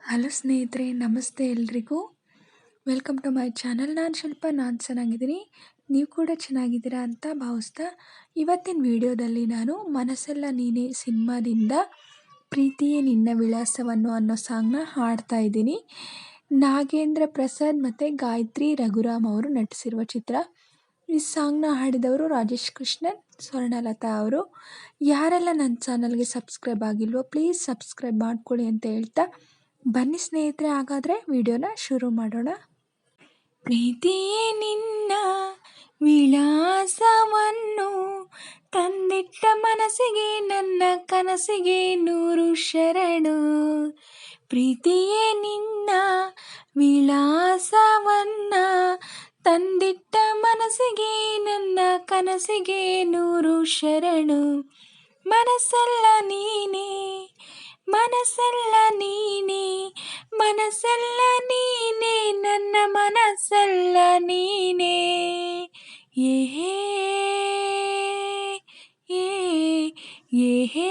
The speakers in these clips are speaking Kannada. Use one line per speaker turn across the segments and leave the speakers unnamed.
ಹಲೋ ಸ್ನೇಹಿತರೆ, ನಮಸ್ತೆ ಎಲ್ರಿಗೂ. Welcome to my channel. ನಾನು ಶಿಲ್ಪ, ನಾನು ಚೆನ್ನಾಗಿದ್ದೀನಿ. ನೀವು ಕೂಡ ಚೆನ್ನಾಗಿದ್ದೀರಾ ಅಂತ ಭಾವಿಸ್ತಾ, ಇವತ್ತಿನ ವಿಡಿಯೋದಲ್ಲಿ ನಾನು ಮನಸ್ಸೆಲ್ಲ ನೀನೇ ಸಿನಿಮಾದಿಂದ ಪ್ರೀತಿಯೇ ನಿನ್ನ ವಿಳಾಸವನ್ನು ಅನ್ನೋ ಸಾಂಗ್ನ ಹಾಡ್ತಾ ಇದ್ದೀನಿ. ನಾಗೇಂದ್ರ ಪ್ರಸಾದ್ ಮತ್ತು ಗಾಯತ್ರಿ ರಘುರಾಮ್ ಅವರು ನಟಿಸಿರುವ ಚಿತ್ರ. ಈ ಸಾಂಗ್ನ ಹಾಡಿದವರು ರಾಜೇಶ್ ಕೃಷ್ಣನ್, ಸ್ವರ್ಣಲತಾ ಅವರು. ಯಾರೆಲ್ಲ ನನ್ನ ಚಾನಲ್ಗೆ ಸಬ್ಸ್ಕ್ರೈಬ್ ಆಗಿಲ್ವೋ ಪ್ಲೀಸ್ ಸಬ್ಸ್ಕ್ರೈಬ್ ಮಾಡ್ಕೊಳ್ಳಿ ಅಂತ ಹೇಳ್ತಾ, ಬನ್ನಿ ಸ್ನೇಹಿತರೆ, ಹಾಗಾದರೆ ವಿಡಿಯೋನ ಶುರು ಮಾಡೋಣ. ಪ್ರೀತಿಯೇ ನಿನ್ನ ವಿಳಾಸವನ್ನು ತಂದಿಟ್ಟ ಮನಸ್ಸಿಗೆ ನನ್ನ ಕನಸಿಗೆ 100 ಶರಣು. ಪ್ರೀತಿಯೇ ನಿನ್ನ ವಿಳಾಸವನ್ನ ತಂದಿಟ್ಟ ಮನಸ್ಸಿಗೆ ನನ್ನ ಕನಸಿಗೆ 100 ಶರಣು. ಮನಸ್ಸೆಲ್ಲ ನೀನೇ, ಮನಸ್ಸೆಲ್ಲ ನೀನೇ, ಮನಸ್ಸೆಲ್ಲ ನೀನೇ, ನನ್ನ ಮನಸ್ಸೆಲ್ಲ ನೀನೇ. ಏಹೇ ಏಹೇ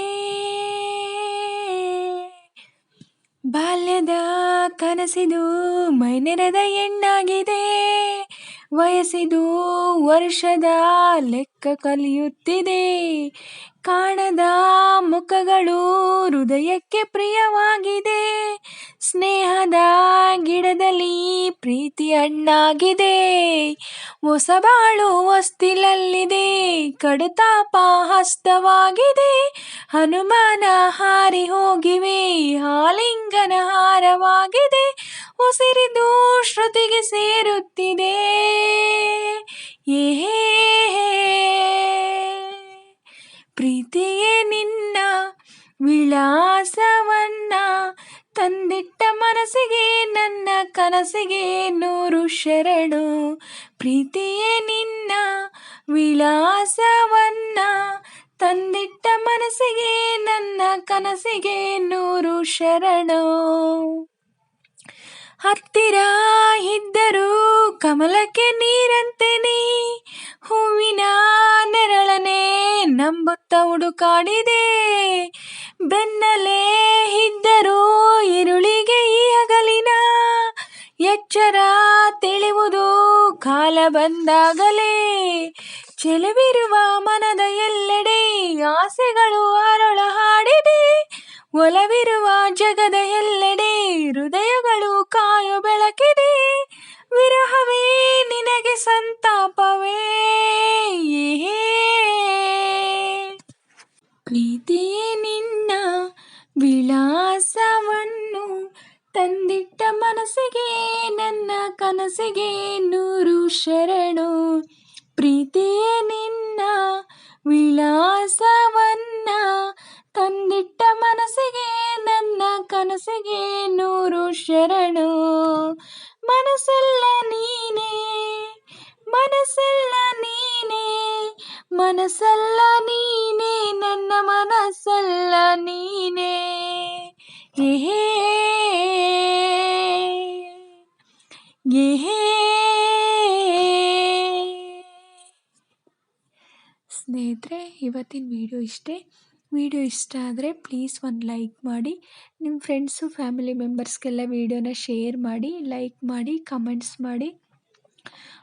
ಬಾಲ್ಯದ ಕನಸಿದು ಮೈನೆರೆದ ಹೆಣ್ಣಾಗಿದೆ. ವಯಸ್ಸಿದು ವರ್ಷದ ಲೆಕ್ಕ ಕಲಿಯುತ್ತಿದೆ. ಕಾಣದ ಮುಖಗಳು ಹೃದಯಕ್ಕೆ ಪ್ರಿಯವಾಗಿದೆ. ಸ್ನೇಹದ ಗಿಡದಲ್ಲಿ ಪ್ರೀತಿ ಹಣ್ಣಾಗಿದೆ. ಹೊಸಬಾಳು ಹೊಸ್ತಿಲಲ್ಲಿದೆ. ಕಡುತಾಪ ಹಸ್ತವಾಗಿದೆ. ಹನುಮಾನ ಹಾರಿ ಹೋಗಿವೆ. ಆಲಿಂಗನ ಹಾರವಾಗಿದೆ. ಉಸಿರಿದು ಶ್ರುತಿಗೆ ಸೇರುತ್ತಿದೆ. ಏಹೇ ಪ್ರೀತಿಯೇ ನಿನ್ನ ವಿಳಾಸವನ್ನ ತಂದಿಟ್ಟ ಮನಸ್ಸಿಗೆ ನನ್ನ ಕನಸಿಗೆ 100 ಶರಣು. ಪ್ರೀತಿಯೇ ನಿನ್ನ ವಿಳಾಸವನ್ನ ತಂದಿಟ್ಟ ಮನಸ್ಸಿಗೆ ನನ್ನ ಕನಸಿಗೆ 100 ಶರಣು. ಹತ್ತಿರ ಇದ್ದರೂ ಕಮಲಕ್ಕೆ ನೀರಂತೆ ನೀ, ಹೂವಿನ ನೆರಳನೆ ನಂಬುತ್ತಾ ಹುಡುಕಾಡಿದೆ. ಬೆನ್ನಲೇ ಇದ್ದರೂ ഇരുಳಿಗೆ ಈ ಹಗಲಿನ ಎಚ್ಚರ ತಿಳಿಯುವುದು ಕಾಲ ಬಂದಾಗಲೇ. ಚೆಲುವಿರುವ ಮನದ ಎಲ್ಲೆಡೆ ಆಸೆಗಳು ಅರಳ ಹಾಡಿದೆ. ಒಲವಿರುವ ಜಗದ ಎಲ್ಲೆಡೆ ಹೃದಯಗಳು ಕಾಯೋ ಬೆಳಕಿದೆ. ವಿರಹವೇ ನಿನಗೆ ಸಂತಾಪವೇ. ಪ್ರೀತಿಯೇ ನಿನ್ನ ವಿಳಾಸವನ್ನು ತಂದಿಟ್ಟ ಮನಸ್ಸಿಗೆ ನನ್ನ ಕನಸಿಗೆ 100 ಶರಣು. ಪ್ರೀತಿಯೇ ನಿನ್ನ ವಿಳಾಸವನ್ನ ತಂದಿಟ್ಟ ಮನಸ್ಸಿಗೆ ನನ್ನ ಕನಸಿಗೆ 100 ಶರಣು. ಮನಸ್ಸೆಲ್ಲ ನೀನೇ, ಮನಸ್ಸೆಲ್ಲ ನೀನೇ, ಮನಸ್ಸೆಲ್ಲ ನೀನೇ, ನನ್ನ ಮನಸ್ಸೆಲ್ಲ ನೀನೇ. ಏಹೇ ಏಹೇ ಸ್ನೇಹಿತರೆ, ಇವತ್ತಿನ ವಿಡಿಯೋ ಇಷ್ಟೇ. ವಿಡಿಯೋ ಇಷ್ಟ ಆದರೆ ಪ್ಲೀಸ್ ಒಂದು ಲೈಕ್ ಮಾಡಿ. ನಿಮ್ಮ ಫ್ರೆಂಡ್ಸು ಫ್ಯಾಮಿಲಿ ಮೆಂಬರ್ಸ್ಗೆಲ್ಲ ವಿಡಿಯೋನ ಶೇರ್ ಮಾಡಿ, ಲೈಕ್ ಮಾಡಿ, ಕಮೆಂಟ್ಸ್ ಮಾಡಿ.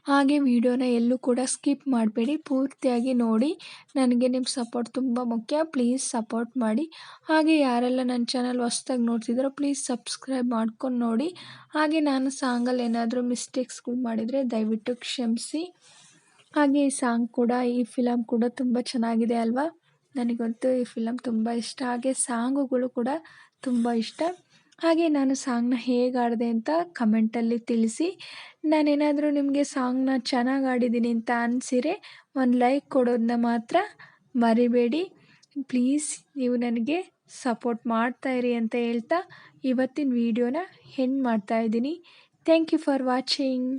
ಹಾಗೆ ವಿಡಿಯೋನ ಎಲ್ಲೂ ಕೂಡ ಸ್ಕಿಪ್ ಮಾಡಬೇಡಿ, ಪೂರ್ತಿಯಾಗಿ ನೋಡಿ. ನನಗೆ ನಿಮ್ಮ ಸಪೋರ್ಟ್ ತುಂಬ ಮುಖ್ಯ. ಪ್ಲೀಸ್ ಸಪೋರ್ಟ್ ಮಾಡಿ. ಹಾಗೆ ಯಾರೆಲ್ಲ ನನ್ನ ಚಾನಲ್ ಹೊಸ್ದಾಗಿ ನೋಡ್ತಿದ್ದಾರೋ ಪ್ಲೀಸ್ ಸಬ್ಸ್ಕ್ರೈಬ್ ಮಾಡ್ಕೊಂಡು ನೋಡಿ. ಹಾಗೆ ನಾನು ಸಾಂಗಲ್ಲಿ ಏನಾದರೂ ಮಿಸ್ಟೇಕ್ಸ್ಗಳು ಮಾಡಿದರೆ ದಯವಿಟ್ಟು ಕ್ಷಮಿಸಿ. ಹಾಗೆ ಈ ಸಾಂಗ್ ಕೂಡ, ಈ ಫಿಲಮ್ ಕೂಡ ತುಂಬ ಚೆನ್ನಾಗಿದೆ ಅಲ್ವಾ. ನನಗಂತೂ ಈ ಫಿಲಮ್ ತುಂಬ ಇಷ್ಟ. ಹಾಗೆ ಸಾಂಗುಗಳು ಕೂಡ ತುಂಬ ಇಷ್ಟ. ಹಾಗೆ ನಾನು ಸಾಂಗ್ನ ಹೇಗೆ ಆಡಿದೆ ಅಂತ ಕಮೆಂಟಲ್ಲಿ ತಿಳಿಸಿ. ನಾನೇನಾದರೂ ನಿಮಗೆ ಸಾಂಗ್ನ ಚೆನ್ನಾಗಿ ಆಡಿದ್ದೀನಿ ಅಂತ ಅನಿಸಿರೆ ಒಂದು ಲೈಕ್ ಕೊಡೋದನ್ನ ಮಾತ್ರ ಮರಿಬೇಡಿ. ಪ್ಲೀಸ್ ನೀವು ನನಗೆ ಸಪೋರ್ಟ್ ಮಾಡ್ತಾಯಿರಿ ಅಂತ ಹೇಳ್ತಾ ಇವತ್ತಿನ ವಿಡಿಯೋನ ಎಂಡ್ ಮಾಡ್ತಾಯಿದ್ದೀನಿ. Thank you for watching.